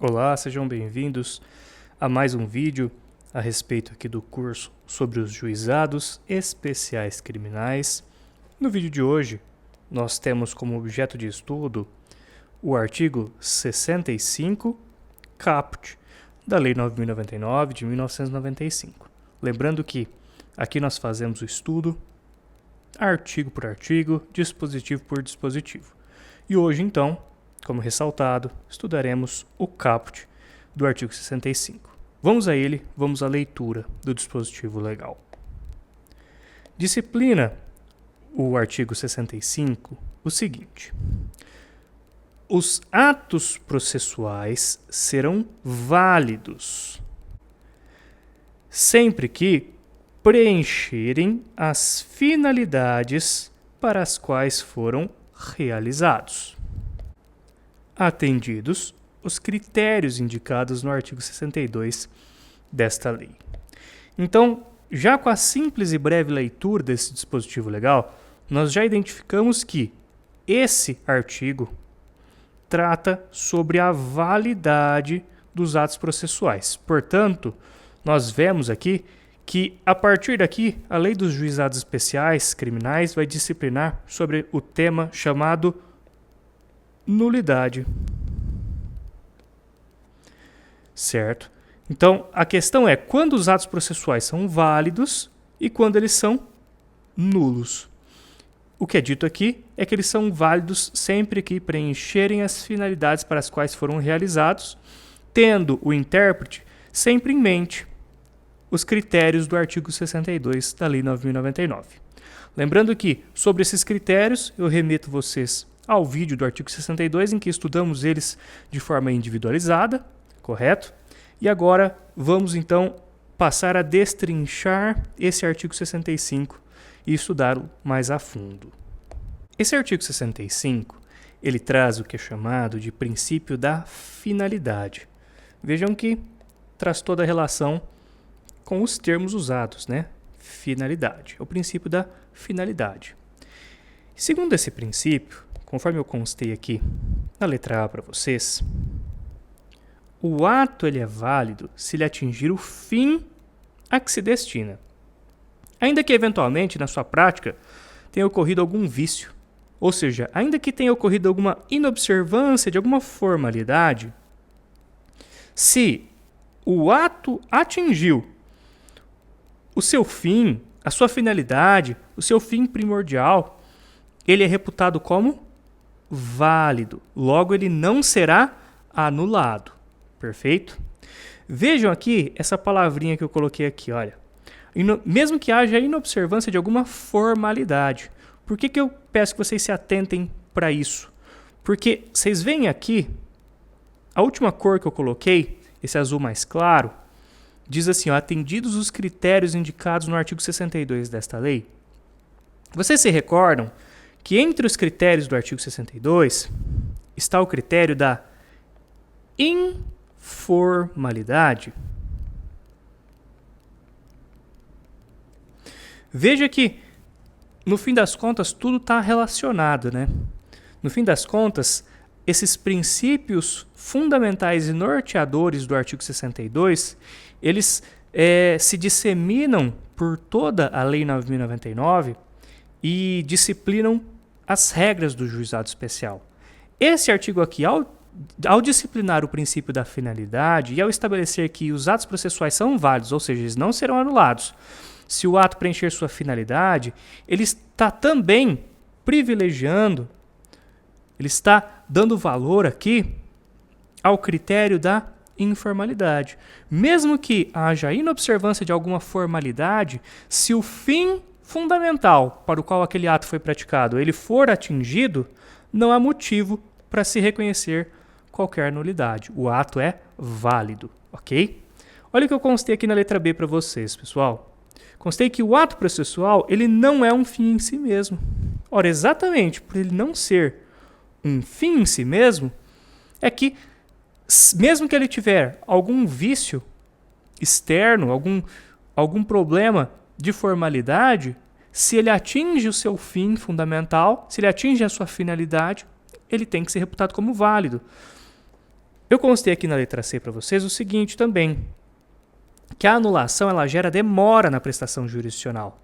Olá, sejam bem-vindos a mais um vídeo a respeito aqui do curso sobre os juizados especiais criminais. No vídeo de hoje, nós temos como objeto de estudo o artigo 65, caput, da Lei 9.099 de 1995. Lembrando que aqui nós fazemos o estudo artigo por artigo, dispositivo por dispositivo. E hoje, então, como ressaltado, estudaremos o caput do artigo 65. Vamos a ele, vamos à leitura do dispositivo legal. Disciplina o artigo 65 o seguinte: os atos processuais serão válidos sempre que preencherem as finalidades para as quais foram realizados, atendidos os critérios indicados no artigo 62 desta lei. Então, já com a simples e breve leitura desse dispositivo legal, nós já identificamos que esse artigo trata sobre a validade dos atos processuais. Portanto, nós vemos aqui que, a partir daqui, a Lei dos Juizados Especiais Criminais vai disciplinar sobre o tema chamado nulidade. Certo? Então, a questão é quando os atos processuais são válidos e quando eles são nulos. O que é dito aqui é que eles são válidos sempre que preencherem as finalidades para as quais foram realizados, tendo o intérprete sempre em mente os critérios do artigo 62 da Lei 9.099. Lembrando que, sobre esses critérios, eu remito vocês ao vídeo do artigo 62, em que estudamos eles de forma individualizada, correto? E agora vamos então passar a destrinchar esse artigo 65 e estudá-lo mais a fundo. Esse artigo 65, ele traz o que é chamado de princípio da finalidade. Vejam que traz toda a relação com os termos usados, né? Finalidade, é o princípio da finalidade. Segundo esse princípio, conforme eu constei aqui na letra A para vocês, o ato ele é válido se ele atingir o fim a que se destina. Ainda que eventualmente na sua prática tenha ocorrido algum vício, ou seja, ainda que tenha ocorrido alguma inobservância de alguma formalidade, se o ato atingiu o seu fim, a sua finalidade, o seu fim primordial, ele é reputado como válido. Logo, ele não será anulado. Perfeito? Vejam aqui essa palavrinha que eu coloquei aqui, olha. Mesmo que haja inobservância de alguma formalidade. Por que eu peço que vocês se atentem para isso? Porque vocês veem aqui, a última cor que eu coloquei, esse azul mais claro, diz assim, ó, atendidos os critérios indicados no artigo 62 desta lei. Vocês se recordam que entre os critérios do artigo 62 está o critério da informalidade? Veja que, no fim das contas, tudo está relacionado, né? No fim das contas, esses princípios fundamentais e norteadores do artigo 62, eles se disseminam por toda a Lei 9.099 e disciplinam as regras do juizado especial. Esse artigo aqui, ao disciplinar o princípio da finalidade e ao estabelecer que os atos processuais são válidos, ou seja, eles não serão anulados, se o ato preencher sua finalidade, ele está também privilegiando, ele está dando valor aqui ao critério da informalidade. Mesmo que haja inobservância de alguma formalidade, se o fim fundamental para o qual aquele ato foi praticado ele for atingido, não há motivo para se reconhecer qualquer nulidade. O ato é válido, ok? Olha o que eu constei aqui na letra B para vocês, pessoal. Constei que o ato processual ele não é um fim em si mesmo. Ora, exatamente por ele não ser um fim em si mesmo, é que, mesmo que ele tiver algum vício externo, algum problema de formalidade, se ele atinge o seu fim fundamental, se ele atinge a sua finalidade, ele tem que ser reputado como válido. Eu constei aqui na letra C para vocês o seguinte também, que a anulação ela gera demora na prestação jurisdicional.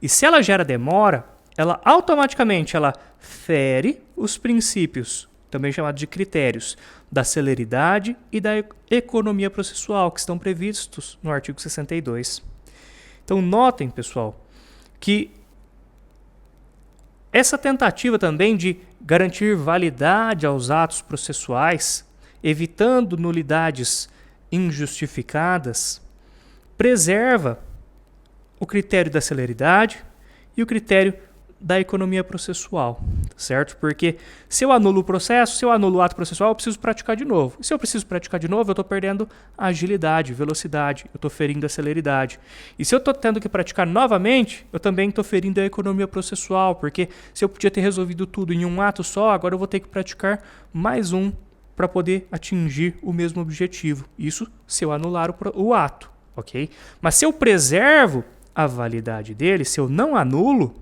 E se ela gera demora, ela automaticamente fere os princípios, também chamados de critérios, da celeridade e da economia processual, que estão previstos no artigo 62. Então, notem, pessoal, que essa tentativa também de garantir validade aos atos processuais, evitando nulidades injustificadas, preserva o critério da celeridade e o critério da economia processual, certo? Porque se eu anulo o processo, se eu anulo o ato processual, eu preciso praticar de novo. E se eu preciso praticar de novo, eu estou perdendo a agilidade, velocidade, eu estou ferindo a celeridade. E se eu estou tendo que praticar novamente, eu também estou ferindo a economia processual, porque se eu podia ter resolvido tudo em um ato só, agora eu vou ter que praticar mais um para poder atingir o mesmo objetivo. Isso se eu anular o ato, ok? Mas se eu preservo a validade dele, se eu não anulo,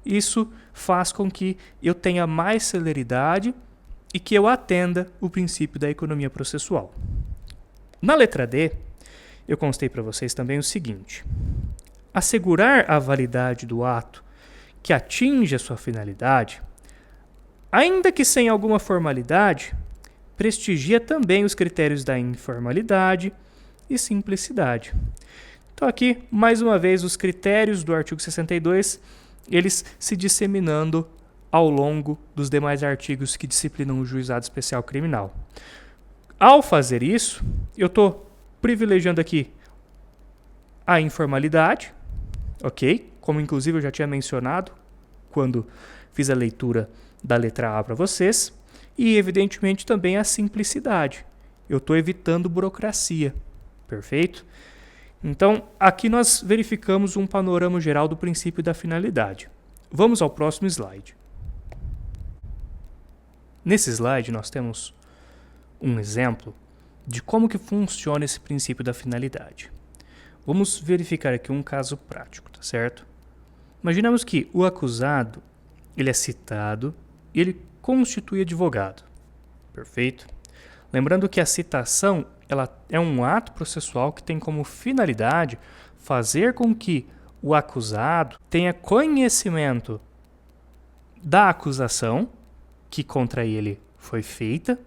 isso faz com que eu tenha mais celeridade e que eu atenda o princípio da economia processual. Na letra D, eu constei para vocês também o seguinte: assegurar a validade do ato que atinge a sua finalidade, ainda que sem alguma formalidade, prestigia também os critérios da informalidade e simplicidade. Então aqui, mais uma vez, os critérios do artigo 62, eles se disseminando ao longo dos demais artigos que disciplinam o juizado especial criminal. Ao fazer isso, eu estou privilegiando aqui a informalidade, ok? Como inclusive eu já tinha mencionado quando fiz a leitura da letra A para vocês, e evidentemente também a simplicidade. Eu estou evitando burocracia, perfeito? Então, aqui nós verificamos um panorama geral do princípio da finalidade. Vamos ao próximo slide. Nesse slide, nós temos um exemplo de como que funciona esse princípio da finalidade. Vamos verificar aqui um caso prático, tá certo? Imaginamos que o acusado, ele é citado e ele constitui advogado. Perfeito? Lembrando que a citação ela é um ato processual que tem como finalidade fazer com que o acusado tenha conhecimento da acusação que contra ele foi feita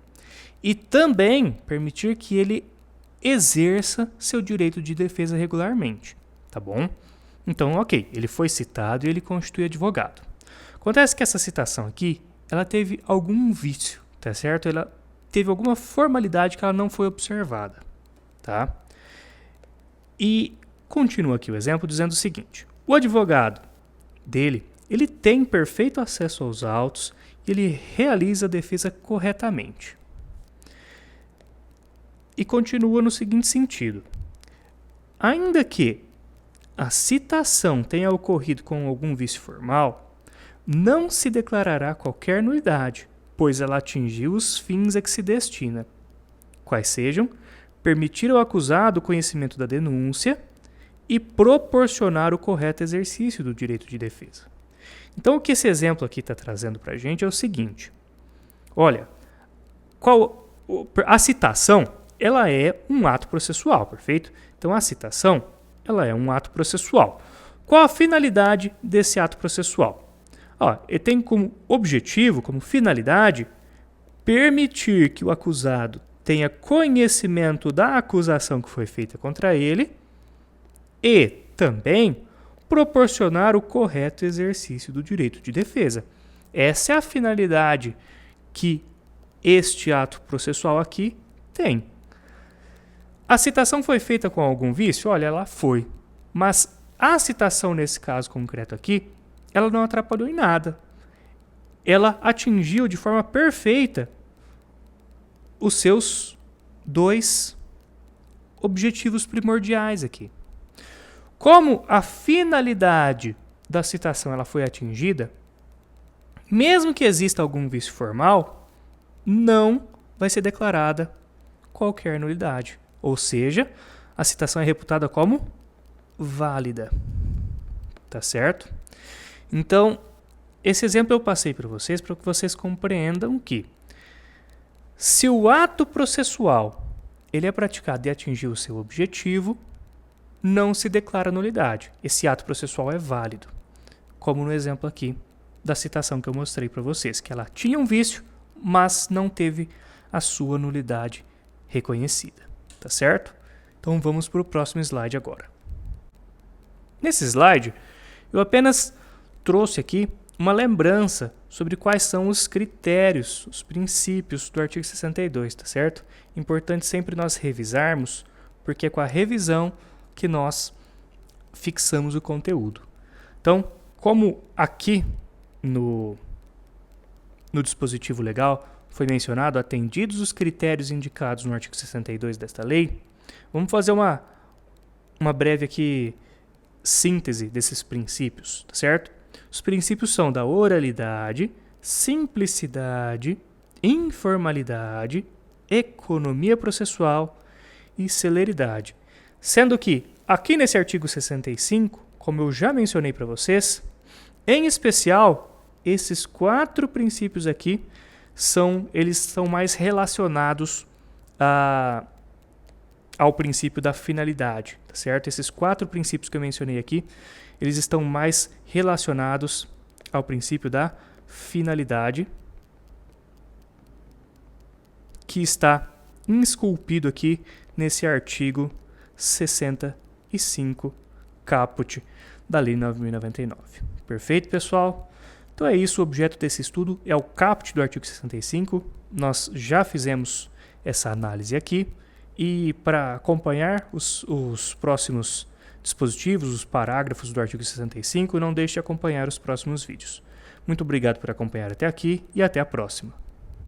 e também permitir que ele exerça seu direito de defesa regularmente, tá bom? Então, ok, ele foi citado e ele constitui advogado. Acontece que essa citação aqui, ela teve algum vício, tá certo? Ela teve alguma formalidade que ela não foi observada, tá? E continua aqui o exemplo dizendo o seguinte: o advogado dele, ele tem perfeito acesso aos autos e ele realiza a defesa corretamente. E continua no seguinte sentido: ainda que a citação tenha ocorrido com algum vício formal, não se declarará qualquer nulidade, pois ela atingiu os fins a que se destina, quais sejam permitir ao acusado o conhecimento da denúncia e proporcionar o correto exercício do direito de defesa. Então, o que esse exemplo aqui está trazendo para a gente é o seguinte: olha, a citação ela é um ato processual, perfeito? Então, a citação ela é um ato processual. Qual a finalidade desse ato processual? Ele tem como objetivo, como finalidade, permitir que o acusado tenha conhecimento da acusação que foi feita contra ele e também proporcionar o correto exercício do direito de defesa. Essa é a finalidade que este ato processual aqui tem. A citação foi feita com algum vício? Olha, ela foi. Mas a citação nesse caso concreto aqui, ela não atrapalhou em nada. Ela atingiu de forma perfeita os seus dois objetivos primordiais aqui. Como a finalidade da citação ela foi atingida, mesmo que exista algum vício formal, não vai ser declarada qualquer nulidade. Ou seja, a citação é reputada como válida. Tá certo? Então, esse exemplo eu passei para vocês que vocês compreendam que Se o ato processual ele é praticado e atingiu o seu objetivo, não se declara nulidade. Esse ato processual é válido, como no exemplo aqui da citação que eu mostrei para vocês, que ela tinha um vício, mas não teve a sua nulidade reconhecida, tá certo? Então vamos para o próximo slide agora. Nesse slide, eu apenas trouxe aqui uma lembrança sobre quais são os critérios, os princípios do artigo 62, tá certo? Importante sempre nós revisarmos, porque é com a revisão que nós fixamos o conteúdo. Então, como aqui no dispositivo legal foi mencionado, atendidos os critérios indicados no artigo 62 desta lei, vamos fazer uma breve aqui síntese desses princípios, tá certo? Os princípios são da oralidade, simplicidade, informalidade, economia processual e celeridade. Sendo que, aqui nesse artigo 65, como eu já mencionei para vocês, em especial, esses 4 princípios aqui eles são mais relacionados ao princípio da finalidade, tá certo? Esses 4 princípios que eu mencionei aqui, eles estão mais relacionados ao princípio da finalidade, que está esculpido aqui nesse artigo 65, caput da Lei 9.099. Perfeito, pessoal? Então é isso, o objeto desse estudo é o caput do artigo 65. Nós já fizemos essa análise aqui. E para acompanhar os próximos dispositivos, os parágrafos do artigo 65, não deixe de acompanhar os próximos vídeos. Muito obrigado por acompanhar até aqui e até a próxima.